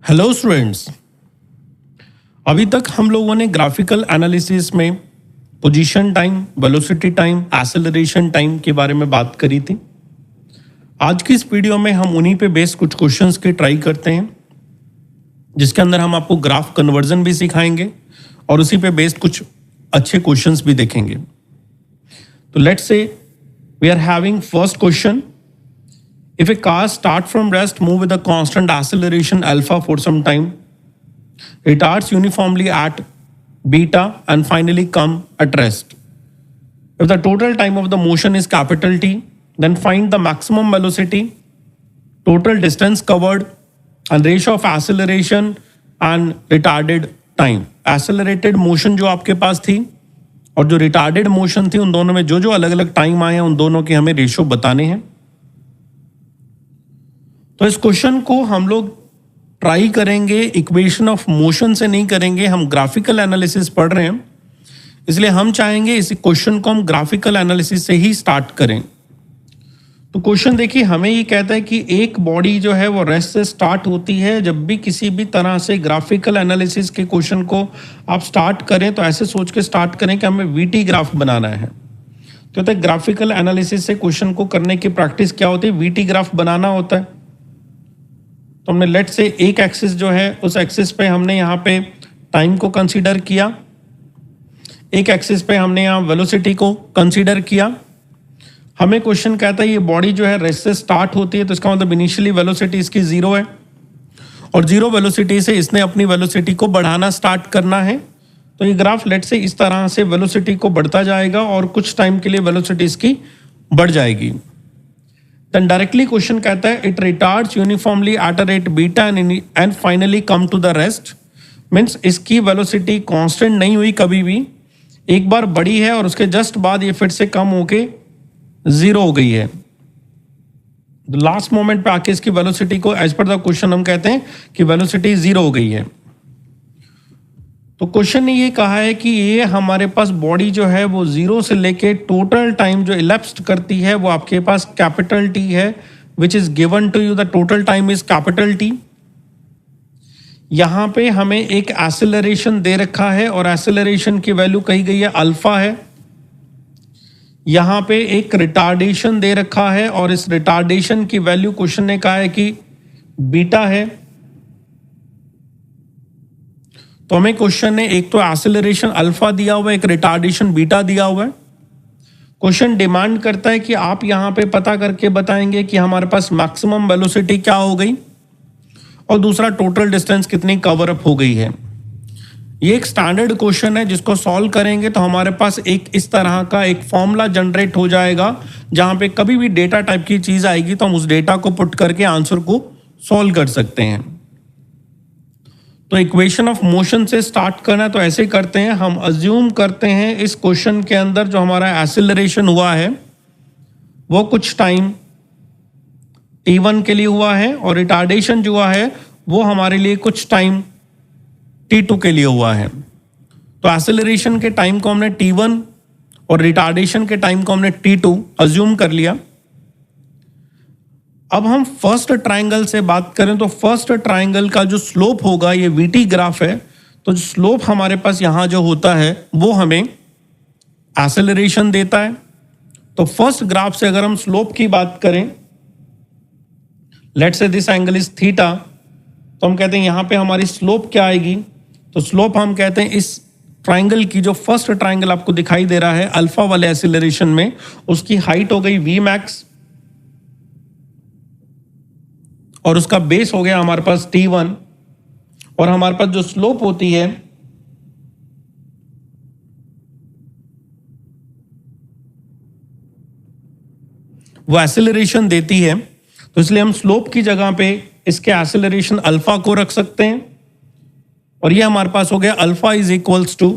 Hello students. अभी तक हम लोगों ने ग्राफिकल एनालिसिस में position time, velocity time, acceleration time के बारे में बात करी थी। आज की इस वीडियो में हम उन्हीं पे बेस्ड कुछ क्वेश्चंस के ट्राई करते हैं, जिसके अंदर हम आपको ग्राफ कन्वर्जन भी सिखाएंगे और उसी पे बेस्ड कुछ अच्छे क्वेश्चंस भी देखेंगे। तो let's say we are having first question. If a car start from rest, move with a constant acceleration alpha for some time, retards uniformly at beta and finally come at rest. If the total time of the motion is capital T, then find the maximum velocity, total distance covered, and ratio of acceleration and retarded time. Accelerated motion जो आपके पास थी और जो retarded motion थी, उन दोनों में जो जो अलग अलग टाइम आए हैं उन दोनों के हमें रेशियो बताने हैं। तो इस क्वेश्चन को हम लोग ट्राई करेंगे, इक्वेशन ऑफ मोशन से नहीं करेंगे। हम ग्राफिकल एनालिसिस पढ़ रहे हैं, इसलिए हम चाहेंगे इस क्वेश्चन को हम ग्राफिकल एनालिसिस से ही स्टार्ट करें। तो क्वेश्चन देखिए, हमें ये कहता है कि एक बॉडी जो है वो रेस्ट से स्टार्ट होती है। जब भी किसी भी तरह से ग्राफिकल एनालिसिस के क्वेश्चन को आप स्टार्ट करें तो ऐसे सोच के स्टार्ट करें कि हमें वीटी ग्राफ बनाना है। तो कहते हैं ग्राफिकल एनालिसिस से क्वेश्चन को करने की प्रैक्टिस क्या होती है, वीटी ग्राफ बनाना होता है। तो हमने लेट से एक एक्सिस जो है उस एक्सिस पे हमने यहाँ पे टाइम को कंसीडर किया, एक एक्सिस पे हमने यहाँ वेलोसिटी को कंसीडर किया। हमें क्वेश्चन कहता है ये बॉडी जो है रेस्ट से स्टार्ट होती है, तो इसका मतलब इनिशियली वेलोसिटी इसकी जीरो है और जीरो वेलोसिटी से इसने अपनी वेलोसिटी को बढ़ाना स्टार्ट करना है। तो ये ग्राफ लेट से इस तरह से वेलोसिटी को बढ़ता जाएगा और कुछ टाइम के लिए वेलोसिटी इसकी बढ़ जाएगी। Then directly क्वेश्चन कहता है it retards uniformly at a rate beta and finally come to the rest। Means इसकी वेलोसिटी कांस्टेंट नहीं हुई कभी भी, एक बार बढ़ी है और उसके जस्ट बाद ये फिर से कम होके जीरो हो गई है। लास्ट मोमेंट पे आके इसकी वेलोसिटी को एज पर द क्वेश्चन हम कहते हैं कि वेलोसिटी जीरो हो गई है। तो क्वेश्चन ने ये कहा है कि ये हमारे पास बॉडी जो है वो जीरो से लेके टोटल टाइम जो इलेप्स्ड करती है वो आपके पास कैपिटल टी है, which is given to you. The total time is capital T. यहाँ पे हमें एक एक्सेलरेशन दे रखा है और एक्सेलरेशन की वैल्यू कही गई है अल्फा है। यहाँ पे एक रिटार्डेशन दे रखा है और इस रिटार्डेशन की वैल्यू क्वेश्चन ने कहा है कि बीटा है। तो हमें क्वेश्चन ने एक तो एक्सेलरेशन अल्फा दिया हुआ है, एक रिटार्डेशन बीटा दिया हुआ है। क्वेश्चन डिमांड करता है कि आप यहां पे पता करके बताएंगे कि हमारे पास मैक्सिमम वेलोसिटी क्या हो गई और दूसरा टोटल डिस्टेंस कितनी कवर अप हो गई है। ये एक स्टैंडर्ड क्वेश्चन है, जिसको सॉल्व करेंगे तो हमारे पास एक इस तरह का एक फॉर्मूला जनरेट हो जाएगा, जहां पे कभी भी डेटा टाइप की चीज आएगी तो हम उस डेटा को पुट करके आंसर को सॉल्व कर सकते हैं। तो इक्वेशन ऑफ मोशन से स्टार्ट करना है तो ऐसे करते हैं, हम अज्यूम करते हैं इस क्वेश्चन के अंदर जो हमारा एक्सेलरेशन हुआ है वो कुछ टाइम t1 के लिए हुआ है और रिटार्डेशन जो हुआ है वो हमारे लिए कुछ टाइम t2 के लिए हुआ है। तो एक्सेलरेशन के टाइम को हमने t1 और रिटार्डेशन के टाइम को हमने t2 अज्यूम कर लिया। अब हम फर्स्ट ट्रायंगल से बात करें तो फर्स्ट ट्रायंगल का जो स्लोप होगा, ये वीटी ग्राफ है, तो जो स्लोप हमारे पास यहां जो होता है वो हमें एक्सेलरेशन देता है। तो फर्स्ट ग्राफ से अगर हम स्लोप की बात करें, let's say this angle is theta, तो हम कहते हैं यहां पे हमारी स्लोप क्या आएगी। तो स्लोप हम कहते हैं इस ट्रायंगल की, जो फर्स्ट ट्रायंगल आपको दिखाई दे रहा है अल्फा वाले एक्सेलरेशन में, उसकी हाइट हो गई वी मैक्स और उसका बेस हो गया हमारे पास t1 और हमारे पास जो स्लोप होती है वो एक्सेलरेशन देती है। तो इसलिए हम स्लोप की जगह पे इसके एक्सेलरेशन अल्फा को रख सकते हैं और ये हमारे पास हो गया alpha is equals to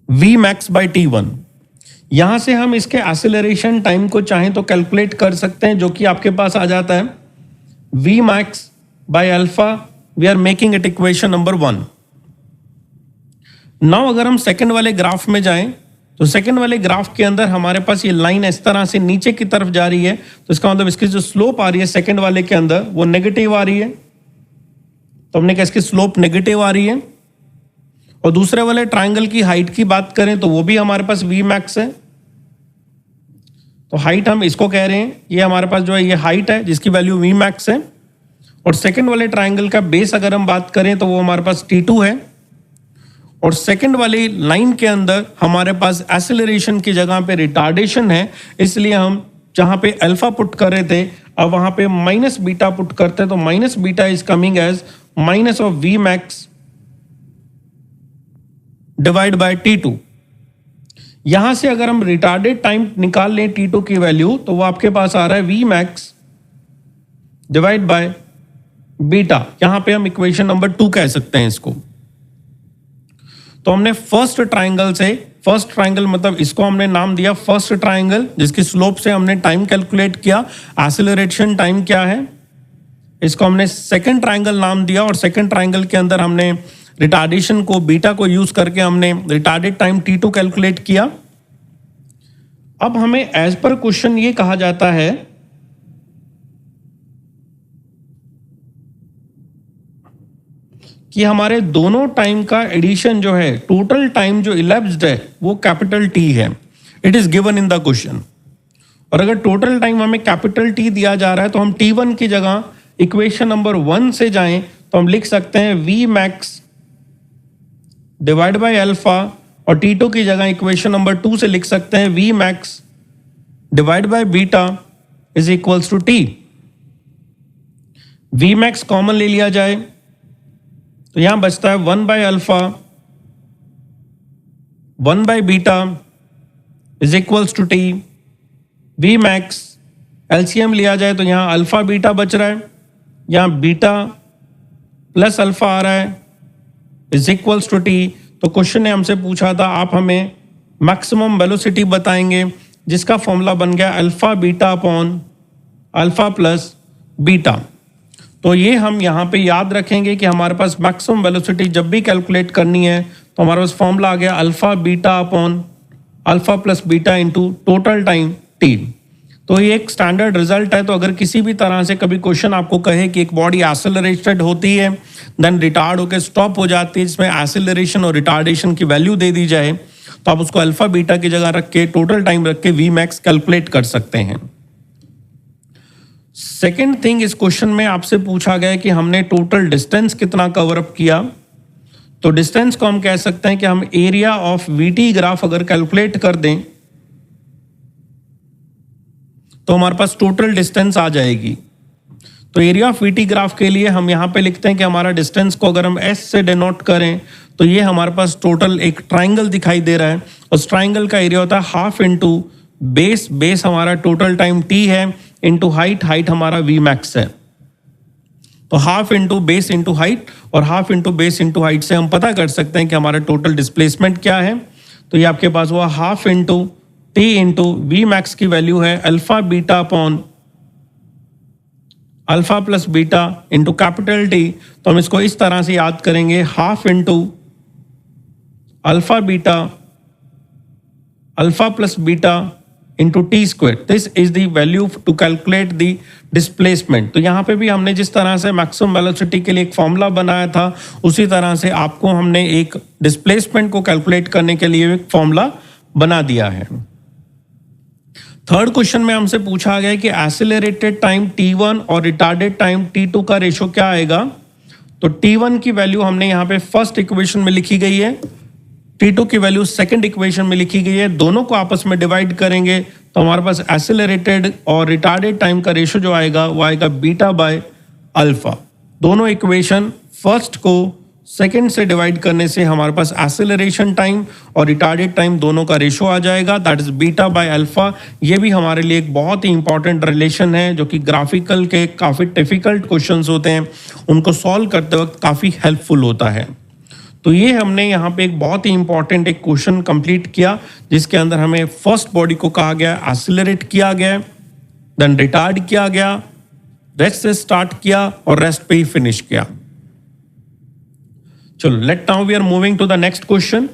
v max by t1। यहां से हम इसके एक्सेलरेशन टाइम को चाहें तो कैलकुलेट कर सकते हैं, जो कि आपके पास आ जाता है v max by alpha. We are making it equation number 1। Now अगर हम सेकंड वाले ग्राफ में जाएं तो सेकंड वाले ग्राफ के अंदर हमारे पास ये लाइन इस तरह से नीचे की तरफ जा रही है, तो इसका मतलब इसकी जो स्लोप आ रही है सेकंड वाले के अंदर वो नेगेटिव आ रही है। तो हमने कहा इसकी स्लोप नेगेटिव आ रही है। और दूसरे वाले ट्राइंगल की हाइट की बात करें तो वो भी हमारे पास वी मैक्स है। तो हाइट हम इसको कह रहे हैं, ये हमारे पास जो है ये हाइट है जिसकी वैल्यू वी मैक्स है। और सेकंड वाले ट्राइंगल का बेस अगर हम बात करें तो वो हमारे पास T2 है। और सेकंड वाली लाइन के अंदर हमारे पास एक्सेलरेशन की जगह पे रिटार्डेशन है, इसलिए हम जहां पे अल्फा पुट कर रहे थे अब वहां पे माइनस बीटा पुट करते हैं। तो minus beta is coming as minus of v max divide by T2। यहां से अगर हम रिटार्डेड टाइम निकाल लें T2 की वैल्यू तो वो आपके पास आ रहा है v max divide by beta. यहां पे हम इक्वेशन नंबर 2 कह सकते हैं इसको। तो हमने फर्स्ट ट्राइंगल से, फर्स्ट ट्राइंगल मतलब इसको हमने नाम दिया फर्स्ट ट्राइंगल, जिसकी स्लोप से हमने टाइम कैलकुलेट किया, एक्सेलरेशन टाइम क्या है। इसको हमने सेकंड ट्राइंगल नाम दिया और सेकंड ट्राइंगल के अंदर हमने रिटार्डेशन को बीटा को यूज करके हमने रिटार्डेड टाइम T2 कैलकुलेट किया। अब हमें एज पर क्वेश्चन ये कहा जाता है कि हमारे दोनों टाइम का एडिशन जो है, टोटल टाइम जो इलेप्स्ड है वो कैपिटल T है। It is given in the question. और अगर टोटल टाइम हमें कैपिटल T दिया जा रहा है तो हम T1 की जगह इक्वेशन नंबर 1 से जाएं तो हम लिख सकते हैं V max divide by alpha, और T2 की जगह इक्वेशन नंबर 2 से लिख सकते हैं V max divide by beta is equals to T। V max common ले लिया जाए तो यहां बचता है 1 by alpha 1 by beta is equals to T। V max LCM लिया जाए तो यहां अल्फा बीटा बच रहा है, यहां बीटा प्लस अल्फा आ रहा है इज इक्वल्स टू T। तो क्वेश्चन ने हमसे पूछा था आप हमें मैक्सिमम वेलोसिटी बताएंगे, जिसका फॉर्मूला बन गया alpha beta upon alpha plus beta. तो ये हम यहाँ पे याद रखेंगे कि हमारे पास मैक्सिमम वेलोसिटी जब भी कैलकुलेट करनी है तो हमारे पास फॉर्मूला आ गया alpha beta upon alpha plus beta into total time T। तो ये एक स्टैंडर्ड रिजल्ट है। तो अगर किसी भी तरह से कभी क्वेश्चन आपको कहे कि एक बॉडी एक्सेलरेटेड होती है देन रिटार्ड होकर स्टॉप हो जाती है, जिसमें एक्सेलरेशन और रिटार्डेशन की वैल्यू दे दी जाए, तो आप उसको अल्फा बीटा की जगह रख के टोटल टाइम रख के वी मैक्स कैलकुलेट कर सकते हैं। सेकेंड थिंग, इस क्वेश्चन में आपसे पूछा गया कि हमने टोटल डिस्टेंस कितना कवर अप किया। तो डिस्टेंस को हम कह सकते हैं कि हम एरिया ऑफ वीटी ग्राफ अगर कैलकुलेट कर दें तो हमारे पास टोटल डिस्टेंस आ जाएगी। तो एरिया ऑफ वीटी ग्राफ के लिए हम यहां पे लिखते हैं कि हमारा डिस्टेंस को अगर हम एस से डिनोट करें तो ये हमारे पास टोटल एक ट्राइंगल दिखाई दे रहा है। उस ट्राइंगल का एरिया होता है हाफ इंटू बेस, बेस हमारा टोटल टाइम T है, इंटू हाइट, हाइट हमारा वी मैक्स है। तो half into base into height और half into base into height से हम पता कर सकते हैं कि हमारा टोटल डिस्प्लेसमेंट क्या है। तो ये आपके पास हुआ half into T into v max की वैल्यू है alpha beta upon alpha plus beta into capital T। तो हम इसको इस तरह से याद करेंगे, half into alpha beta alpha plus beta into T square. This is the value to calculate the displacement. तो यहाँ पे भी हमने जिस तरह से मैक्सिमम वेलोसिटी के लिए एक फॉर्मूला बनाया था, उसी तरह से आपको हमने एक डिस्प्लेसमेंट को कैलकुलेट करने के लिए एक फॉर्मूला बना दिया है। थर्ड क्वेश्चन में हमसे पूछा गया कि एक्सेलरेटेड टाइम T1 और रिटार्डेड टाइम T2 का रेशो क्या आएगा। तो T1 की वैल्यू हमने यहाँ पे फर्स्ट इक्वेशन में लिखी गई है, T2 की वैल्यू सेकंड इक्वेशन में लिखी गई है। दोनों को आपस में डिवाइड करेंगे तो हमारे पास एक्सेलरेटेड और रिटार्डेड टाइम का रेशो जो आएगा वो आएगा बीटा बाय अल्फा। दोनों इक्वेशन फर्स्ट को सेकंड से डिवाइड करने से हमारे पास एक्सेलरेशन टाइम और रिटार्डेड टाइम दोनों का रेशो आ जाएगा, that is beta by alpha. ये भी हमारे लिए एक बहुत ही इंपॉर्टेंट रिलेशन है जो कि ग्राफिकल के काफ़ी डिफिकल्ट क्वेश्चंस होते हैं उनको सॉल्व करते वक्त काफ़ी हेल्पफुल होता है। तो ये हमने यहाँ पे एक बहुत ही इंपॉर्टेंट एक क्वेश्चन कंप्लीट किया जिसके अंदर हमें फर्स्ट बॉडी को कहा गया एक्सेलरेट किया गया, देन रिटार्ड किया गया, रेस्ट से स्टार्ट किया और रेस्ट पे ही फिनिश किया। चलो let now we are moving to the next question.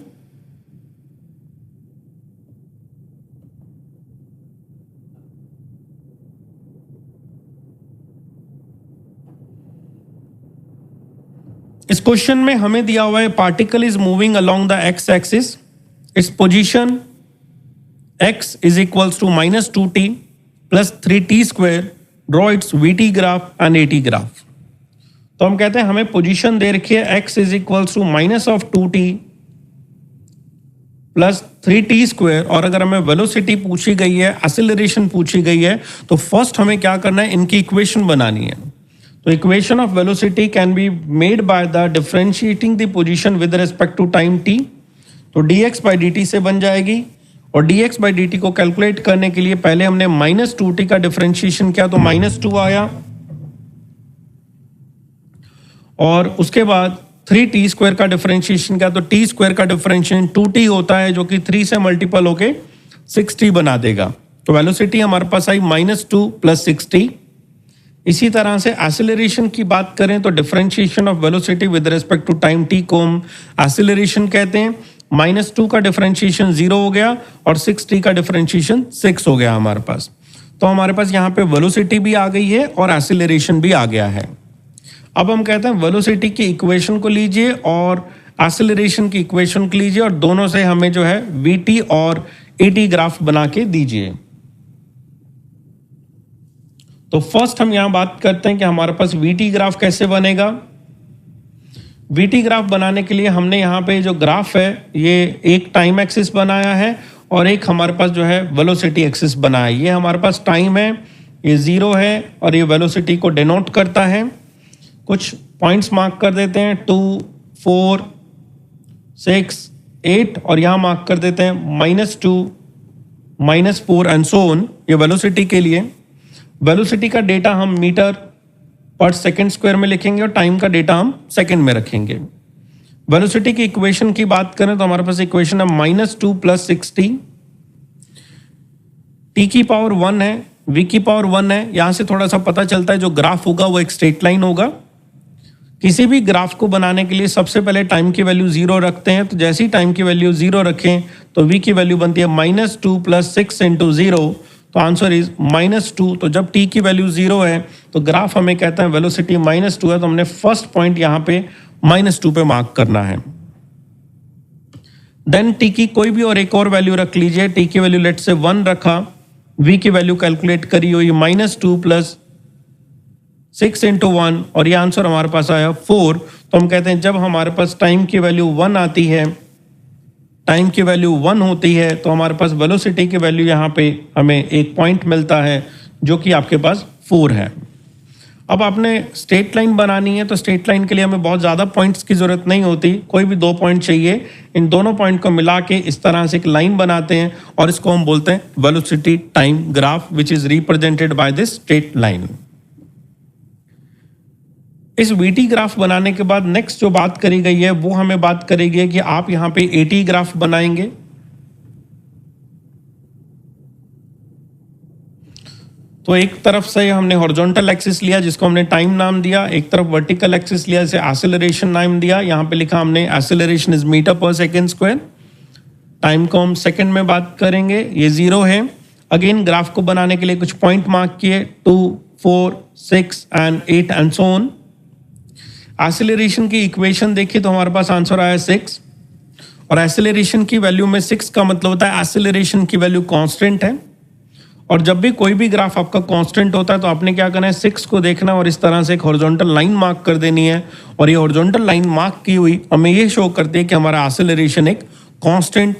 इस क्वेश्चन में हमें दिया हुआ है particle is moving along the x axis, its position x is equals to -2t plus 3t square, draw its vt graph and at graph। तो हम कहते हैं हमें पोजीशन दे रखी है x is equals to -2t plus 3t square, और अगर हमें वेलोसिटी पूछी गई है, एक्सेलरेशन पूछी गई है, तो फर्स्ट हमें क्या करना है, इनकी इक्वेशन बनानी है। तो equation of velocity can be made by the differentiating the position with respect to time t। तो dx बाई dt से बन जाएगी, और dx बाई dt को कैलकुलेट करने के लिए पहले हमने -2t का डिफरेंशिएशन किया तो -2 आया, और उसके बाद 3t स्क्वायर का डिफरेंशिएशन किया तो t स्क्वायर का डिफरेंशिएशन 2t होता है, जो कि 3 से मल्टीपल होके 6t बना देगा। तो वेलोसिटी हमारे पास आई -2 प्लस 6t। इसी तरह से एक्सेलरेशन की बात करें तो differentiation of velocity with respect to time t को हम एक्सेलरेशन कहते हैं। -2 का डिफरेंशिएशन 0 हो गया और 6t का डिफरेंशिएशन 6 हो गया हमारे पास। तो हमारे पास यहाँ पे वेलोसिटी भी आ गई है और एक्सेलरेशन भी आ गया है। अब हम कहते हैं वेलोसिटी की इक्वेशन को लीजिए और एक्सेलरेशन की इक्वेशन को लीजिए, और दोनों से हमें जो है vt और at ग्राफ बना के दीजिए। तो फर्स्ट हम यहां बात करते हैं कि हमारे पास vt ग्राफ कैसे बनेगा। vt ग्राफ बनाने के लिए हमने यहाँ पे जो ग्राफ है, ये एक टाइम एक्सिस बनाया है और एक हमारे पास जो है वेलोसिटी एक्सिस बनाया है। ये हमारे पास टाइम है, ये 0 है, और ये वेलोसिटी को डिनोट करता है। कुछ पॉइंट्स मार्क कर देते हैं 2, 4, 6, 8, और यहाँ मार्क कर देते हैं -2, -4 एंड सो ऑन। ये वेलोसिटी के लिए। वेलोसिटी का डेटा हम मीटर पर सेकेंड स्क्वायर में लिखेंगे और टाइम का डेटा हम सेकेंड में रखेंगे। वेलोसिटी की इक्वेशन की बात करें तो हमारे पास इक्वेशन है -2 प्लस 6t, t की पावर 1 है, v की पावर 1 है। यहां से थोड़ा सा पता चलता है जो ग्राफ होगा वो एक स्ट्रेट लाइन होगा। किसी भी ग्राफ को बनाने के लिए सबसे पहले टाइम की वैल्यू 0 रखते हैं। तो जैसे ही टाइम की वैल्यू 0 रखें तो v की वैल्यू बनती है -2 प्लस 6 इंटू 0, तो आंसर इज -2। तो जब t की वैल्यू 0 है तो ग्राफ हमें कहता है वेलोसिटी -2 है, तो हमने फर्स्ट पॉइंट यहाँ पे -2 पे मार्क करना है। देन t की कोई भी और एक और वैल्यू रख लीजिए। t की वैल्यू लेट से 1 रखा, v की वैल्यू कैलकुलेट करी हुई -2 प्लस 6 इंटू 1, और ये आंसर हमारे पास आया 4। तो हम कहते हैं जब हमारे पास टाइम की वैल्यू 1 आती है, टाइम की वैल्यू 1 होती है, तो हमारे पास वेलोसिटी की वैल्यू यहाँ पे हमें एक पॉइंट मिलता है जो कि आपके पास 4 है। अब आपने स्ट्रेट लाइन बनानी है, तो स्ट्रेट लाइन के लिए हमें बहुत ज़्यादा पॉइंट्स की ज़रूरत नहीं होती, कोई भी 2 पॉइंट चाहिए। इन दोनों पॉइंट को मिला के इस तरह से एक लाइन बनाते हैं और इसको हम बोलते हैं velocity time graph, which is represented by this straight line. इस vt ग्राफ बनाने के बाद नेक्स्ट जो बात करी गई है वो हमें बात करी गई है कि आप यहाँ पे at ग्राफ बनाएंगे। तो एक तरफ से हमने हॉरिजॉन्टल एक्सिस लिया जिसको हमने टाइम नाम दिया, एक तरफ वर्टिकल एक्सिस लिया जिसे एक्सेलरेशन नाम दिया। यहाँ पे लिखा हमने एक्सेलरेशन इज मीटर पर सेकेंड स्क्वायर। टाइम को हम सेकेंड में बात करेंगे, ये 0 है। अगेन ग्राफ को बनाने के लिए कुछ पॉइंट मार्क किए 2, 4, 6 and 8 and so on. Acceleration की इक्वेशन देखिए तो हमारे पास आंसर आया 6, और एक्सेलरेशन की वैल्यू में 6 का मतलब होता है एक्सेलरेशन की वैल्यू कांस्टेंट है। और जब भी कोई भी ग्राफ आपका कांस्टेंट होता है तो आपने क्या करना है, 6 को देखना और इस तरह से एक हॉरिजॉन्टल लाइन मार्क कर देनी है, और ये हॉरिजॉन्टल लाइन मार्क की हुई हमें ये शो करती है कि हमारा एक्सेलरेशन एक कांस्टेंट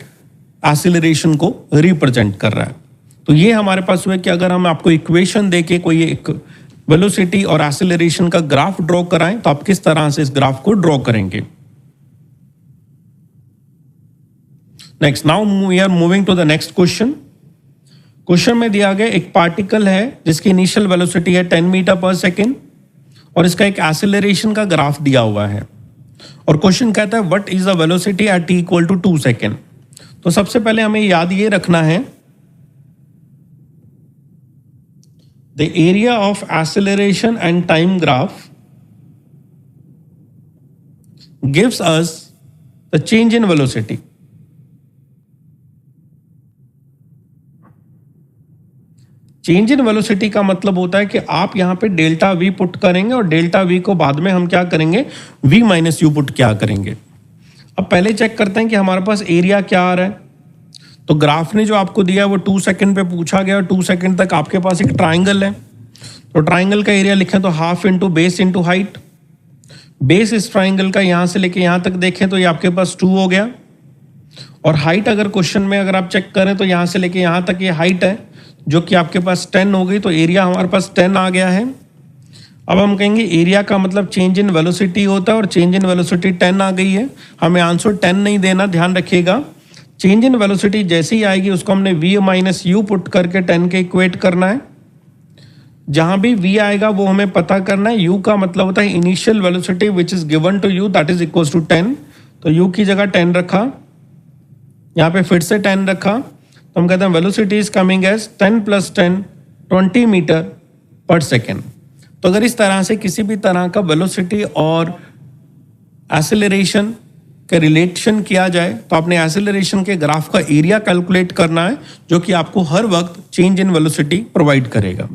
एक्सेलरेशन को रिप्रेजेंट कर रहा है। तो ये हमारे पास हुआ कि अगर हम आपको इक्वेशन देके कोई एक वेलोसिटी और एक्सेलरेशन का ग्राफ ड्रॉ कराएं तो आप किस तरह से इस ग्राफ को ड्रॉ करेंगे। Next, now we are moving to the next question. Question में दिया गया एक पार्टिकल है जिसकी इनिशियल वेलोसिटी है 10 मीटर पर सेकेंड, और इसका एक एक्सेलरेशन का ग्राफ दिया हुआ है, और क्वेश्चन कहता है what is the velocity at t equal to 2 second. तो सबसे पहले हमें याद ये रखना है, the area of acceleration and time graph gives us the change in velocity. Change in velocity का मतलब होता है कि आप यहाँ पे डेल्टा वी पुट करेंगे और डेल्टा वी को बाद में हम क्या करेंगे, वी माइनस यू पुट क्या करेंगे। अब पहले चेक करते हैं कि हमारे पास एरिया क्या आ रहा है। तो ग्राफ ने जो आपको दिया वो 2 सेकंड पे पूछा गया और 2 सेकंड तक आपके पास एक ट्राइंगल है। तो ट्राइंगल का एरिया लिखें तो half into base into height. Base इस ट्राइंगल का यहाँ से लेके यहाँ तक देखें तो ये आपके पास 2 हो गया, और हाइट अगर क्वेश्चन में अगर आप चेक करें तो यहाँ से लेके यहाँ तक ये हाइट है जो कि आपके पास 10 हो गई, तो एरिया हमारे पास 10 आ गया है। अब हम कहेंगे एरिया का मतलब चेंज इन वेलोसिटी होता है और चेंज इन वेलोसिटी 10 आ गई है। हमें आंसर 10 नहीं देना, ध्यान रखिएगा। चेंज इन वेलोसिटी जैसे ही आएगी उसको हमने v माइनस यू पुट करके 10 के इक्वेट करना है। जहां भी v आएगा वो हमें पता करना है। u का मतलब होता है initial velocity which is given to u, that is equal to 10। तो u की जगह 10 रखा, यहाँ पे फिर से 10 रखा, तो हम कहते हैं velocity is coming as 10 + 10 20 metre पर सेकेंड। तो अगर इस तरह से किसी भी तरह का वेलोसिटी और एक्सेलरेशन का रिलेशन किया जाए तो आपने एक्सेलरेशन के ग्राफ का एरिया कैलकुलेट करना है, जो कि आपको हर वक्त चेंज इन वेलोसिटी प्रोवाइड करेगा।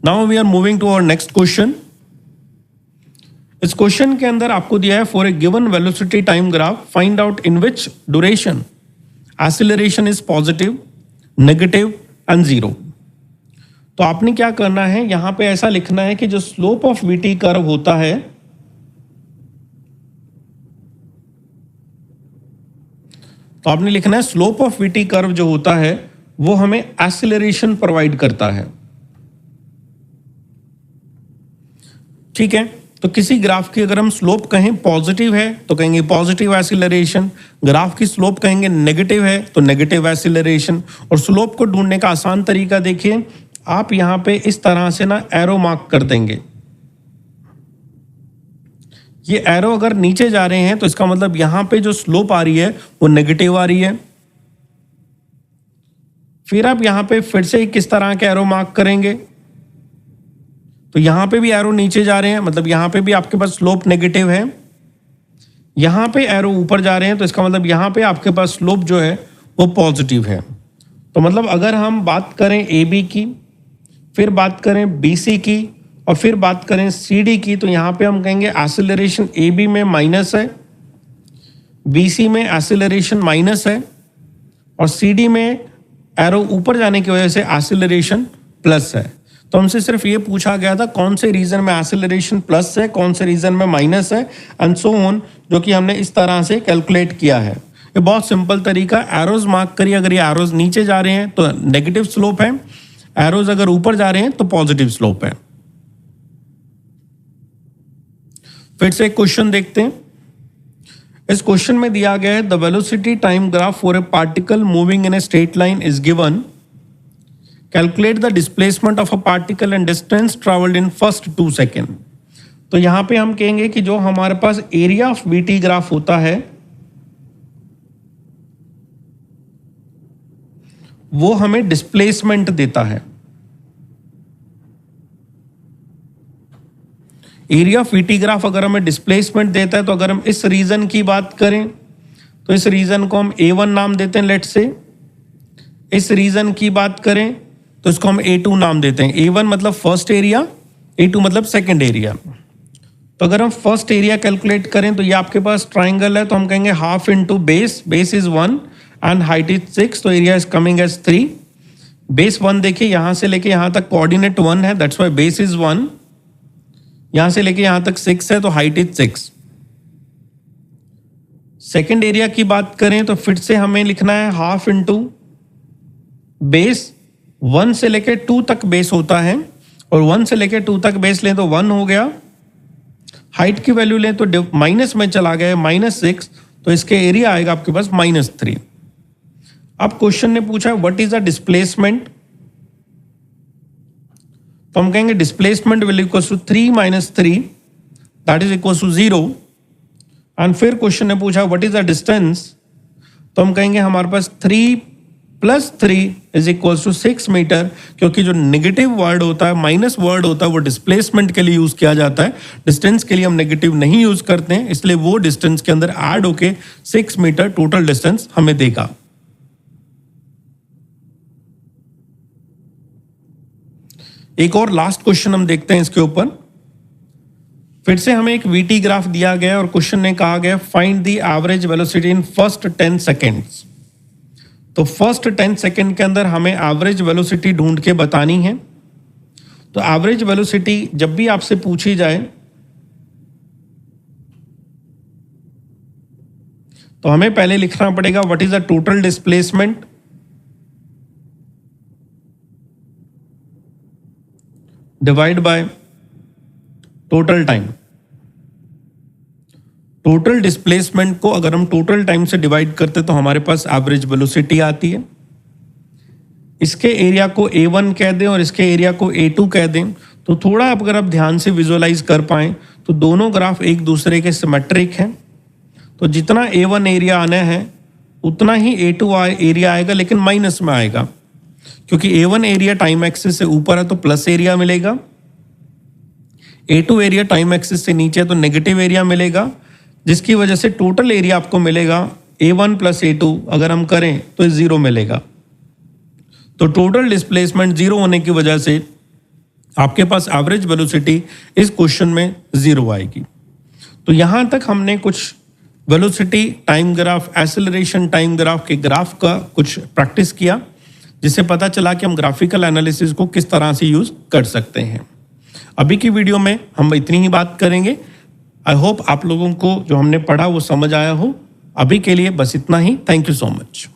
Now we are moving to our next question. इस क्वेश्चन के अंदर आपको दिया है for a given velocity time graph find out in which duration acceleration is positive, negative and zero. तो आपने क्या करना है, यहां पे ऐसा लिखना है कि जो स्लोप ऑफ वीटी कर्व होता है तो आपने लिखना है स्लोप ऑफ वीटी कर्व जो होता है वो हमें एक्सेलरेशन प्रोवाइड करता है। ठीक है, तो किसी ग्राफ की अगर हम स्लोप कहें पॉजिटिव है तो कहेंगे पॉजिटिव एक्सीलरेशन, ग्राफ की स्लोप कहेंगे नेगेटिव है तो नेगेटिव एक्सीलरेशन। और स्लोप को ढूंढने का आसान तरीका देखिए, आप यहां पे इस तरह से ना एरो मार्क कर देंगे। ये एरो अगर नीचे जा रहे हैं तो इसका मतलब यहां पे जो स्लोप आ रही है वो नेगेटिव आ रही है। फिर आप यहां पे फिर से किस तरह के एरो मार्क करेंगे, तो यहां पे भी एरो नीचे जा रहे हैं, मतलब यहां पे भी आपके पास स्लोप नेगेटिव है। यहां पे एरो ऊपर जा रहे हैं तो इसका मतलब यहां पे आपके पास स्लोप जो है वो पॉजिटिव है। तो मतलब अगर हम बात करें ए बी की, फिर बात करें बी सी की और फिर बात करें सी डी की, तो यहां पे हम कहेंगे एक्सेलरेशन ए बी में माइनस है, बी सी में एक्सेलरेशन माइनस है और सी डी में एरो ऊपर जाने की वजह से एक्सेलरेशन प्लस है। तो हमसे सिर्फ ये पूछा गया था कौन से रीजन में एक्सेलरेशन प्लस है, कौन से रीजन में माइनस है एंड सो ऑन, जो कि हमने इस तरह से कैलकुलेट किया है। ये बहुत सिंपल तरीका, एरोज मार्क करिए। अगर ये एरोज नीचे जा रहे हैं तो नेगेटिव स्लोप है, एरोज अगर ऊपर जा रहे हैं तो पॉजिटिव स्लोप है। फिर से एक क्वेश्चन देखते हैं। इस क्वेश्चन में दिया गया है the velocity time graph for a particle moving in a straight line is given, calculate the displacement of a particle and distance travelled in first 2 second. तो यहां पे हम कहेंगे कि जो हमारे पास एरिया ऑफ वीटी ग्राफ होता है वो हमें डिस्प्लेसमेंट देता है। एरिया ऑफ वीटी ग्राफ अगर हमें डिस्प्लेसमेंट देता है तो अगर हम इस रीजन की बात करें तो इस रीजन को हम A1 नाम देते हैं लेट्स से। इस रीजन की बात करें तो इसको हम A2 नाम देते हैं। A1 मतलब फर्स्ट एरिया, A2 मतलब सेकंड एरिया। तो अगर हम फर्स्ट एरिया कैलकुलेट करें तो ये आपके पास ट्राइंगल है तो हम कहेंगे half into base, base is 1 and height is 6, तो area is coming as 3। Base 1 देखिए यहां से लेके यहां तक कोऑर्डिनेट 1 है, दैट्स व्हाई बेस इज 1। यहां से लेके यहां तक 6 है तो हाइट इज 6। सेकेंड एरिया की बात करें तो फिर से हमें लिखना है हाफ इंटू बेस, 1 से लेके 2 तक बेस होता है और 1 से लेके 2 तक बेस लें तो 1 हो गया। हाइट की वैल्यू लें तो माइनस में चला गया, -6, तो इसके एरिया आएगा आपके पास -3। अब क्वेश्चन ने पूछा व्हाट इज द डिस्प्लेसमेंट, तो हम कहेंगे displacement will equal to 3 - 3 that is equal to 0। And फिर क्वेश्चन ने पूछा व्हाट इज द डिस्टेंस, तो हम कहेंगे हमारे पास 3 + 3 इज इक्वल टू 6 मीटर, क्योंकि जो नेगेटिव वर्ड होता है, माइनस वर्ड होता है, वो डिस्प्लेसमेंट के लिए यूज किया जाता है। डिस्टेंस के लिए हम नेगेटिव नहीं यूज करते हैं, इसलिए वो डिस्टेंस के अंदर ऐड होके 6 मीटर टोटल डिस्टेंस हमें देगा। एक और लास्ट क्वेश्चन हम देखते हैं इसके ऊपर। फिर से हमें एक वीटी ग्राफ दिया गया और क्वेश्चन ने कहा गया find the average velocity in first 10 seconds. तो फर्स्ट 10 सेकेंड के अंदर हमें एवरेज वेलोसिटी ढूंढ के बतानी है। तो एवरेज वेलोसिटी जब भी आपसे पूछी जाए तो हमें पहले लिखना पड़ेगा what is the total displacement divide by total time. Total displacement को अगर हम टोटल टाइम से डिवाइड करते तो हमारे पास एवरेज वेलोसिटी आती है। इसके एरिया को A1 कह दें और इसके एरिया को A2 कह दें तो थोड़ा अगर आप ध्यान से विजुअलाइज कर पाएं तो दोनों ग्राफ एक दूसरे के सिमेट्रिक हैं। तो जितना A1 एरिया आना है उतना ही A2 एरिया आएगा, लेकिन माइनस में आएगा क्योंकि A1 एरिया टाइम एक्सिस से ऊपर है तो प्लस एरिया मिलेगा, A2 एरिया टाइम एक्सिस से नीचे है तो नेगेटिव एरिया मिलेगा, जिसकी वजह से टोटल एरिया आपको मिलेगा A1 प्लस A2 अगर हम करें तो 0 मिलेगा। तो टोटल डिस्प्लेसमेंट 0 होने की वजह से आपके पास एवरेज वेलोसिटी इस क्वेश्चन में 0 आएगी। तो यहां तक हमने कुछ velocity time graph, acceleration time graph के ग्राफ का कुछ प्रैक्टिस किया, जिससे पता चला कि हम ग्राफिकल एनालिसिस को किस तरह से यूज कर सकते हैं। अभी की वीडियो में हम इतनी ही बात करेंगे। आई होप आप लोगों को जो हमने पढ़ा वो समझ आया हो। अभी के लिए बस इतना ही। Thank you so much.